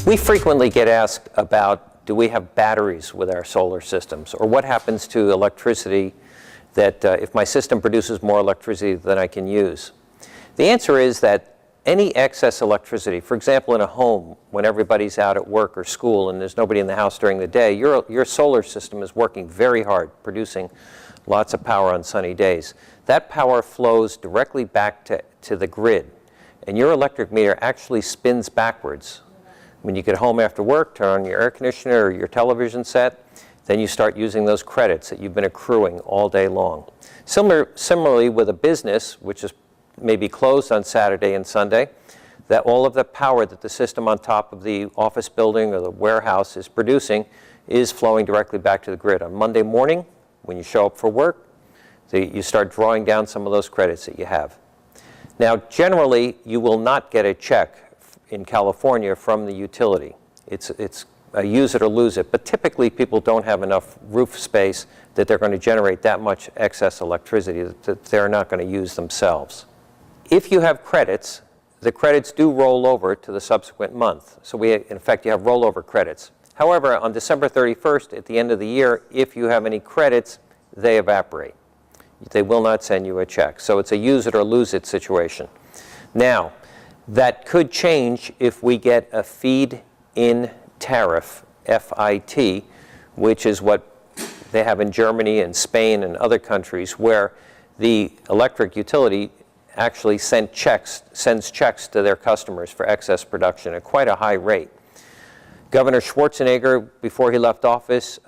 We frequently get asked about, do we have batteries with our solar systems? Or what happens to electricity that if my system produces more electricity than I can use? The answer is that any excess electricity, for example, in a home when everybody's out at work or school and there's nobody in the house during the day, your solar system is working very hard, producing lots of power on sunny days. That power flows directly back to the grid, and your electric meter actually spins backwards. When you get home after work, turn on your air conditioner or your television set, then you start using those credits that you've been accruing all day long. Similarly with a business, which is maybe closed on Saturday and Sunday, that all of the power that the system on top of the office building or the warehouse is producing is flowing directly back to the grid. On Monday morning, when you show up for work, you start drawing down some of those credits that you have. Now, generally, you will not get a check in California from the utility. It's a use it or lose it, but typically people don't have enough roof space that they're going to generate that much excess electricity that they're not going to use themselves. If you have credits, the credits do roll over to the subsequent month. So in effect, you have rollover credits. However, on December 31st, at the end of the year, if you have any credits, they evaporate. They will not send you a check. So it's a use it or lose it situation. Now, that could change if we get a feed-in tariff, FIT, which is what they have in Germany and Spain and other countries, where the electric utility actually sends checks to their customers for excess production at quite a high rate. Governor Schwarzenegger, before he left office,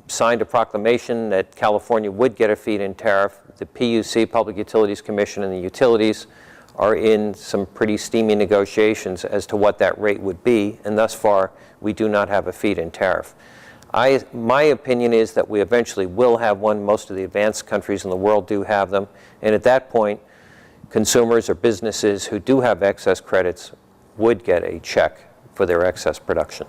signed a proclamation that California would get a feed-in tariff. The PUC, Public Utilities Commission, and the utilities are in some pretty steamy negotiations as to what that rate would be, and thus far we do not have a feed-in tariff. My opinion is that we eventually will have one. Most of the advanced countries in the world do have them, and at that point consumers or businesses who do have excess credits would get a check for their excess production.